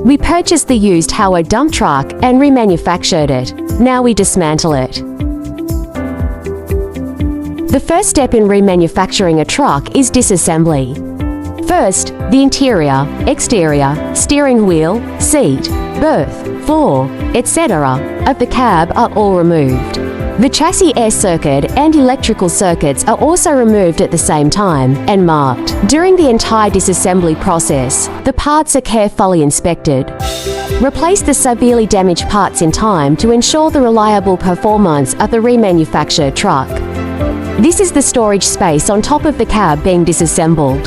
We purchased the used Howard dump truck and remanufactured it. Now we dismantle it. The first step in remanufacturing a truck is disassembly. First, the interior, exterior, steering wheel, seat, berth, floor, etc. of the cab are all removed. The chassis air circuit and electrical circuits are also removed at the same time and marked. During the entire disassembly process, the parts are carefully inspected. Replace the severely damaged parts in time to ensure the reliable performance of the remanufactured truck. This is the storage space on top of the cab being disassembled.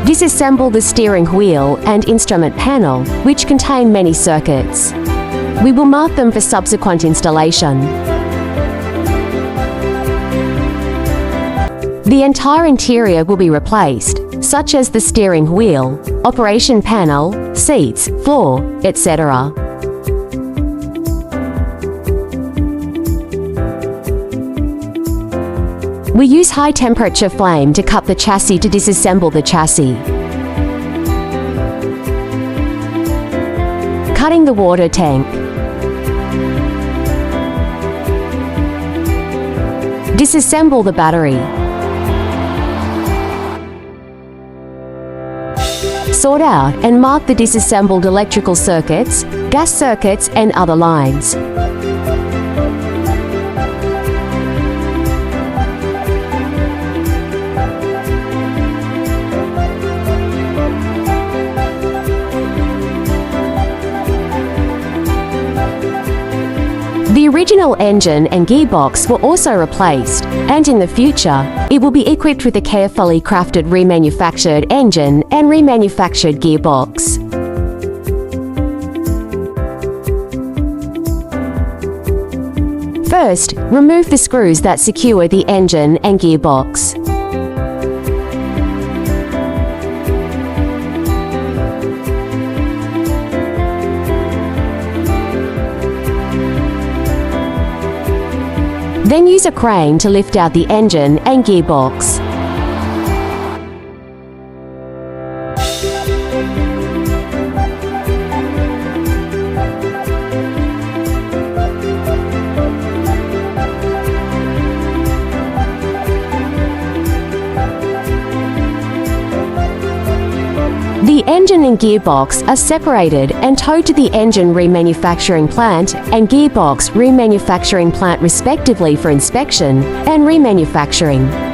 Disassemble the steering wheel and instrument panel, which contain many circuits. We will mark them for subsequent installation. The entire interior will be replaced, such as the steering wheel, operation panel, seats, floor, etc. We use high-temperature flame to cut the chassis to disassemble the chassis. Cutting the water tank. Disassemble the battery. Sort out and mark the disassembled electrical circuits, gas circuits and other lines. The original engine and gearbox were also replaced, and in the future, it will be equipped with a carefully crafted remanufactured engine and remanufactured gearbox. First, remove the screws that secure the engine and gearbox. Then use a crane to lift out the engine and gearbox. The engine and gearbox are separated and towed to the engine remanufacturing plant and gearbox remanufacturing plant respectively for inspection and remanufacturing.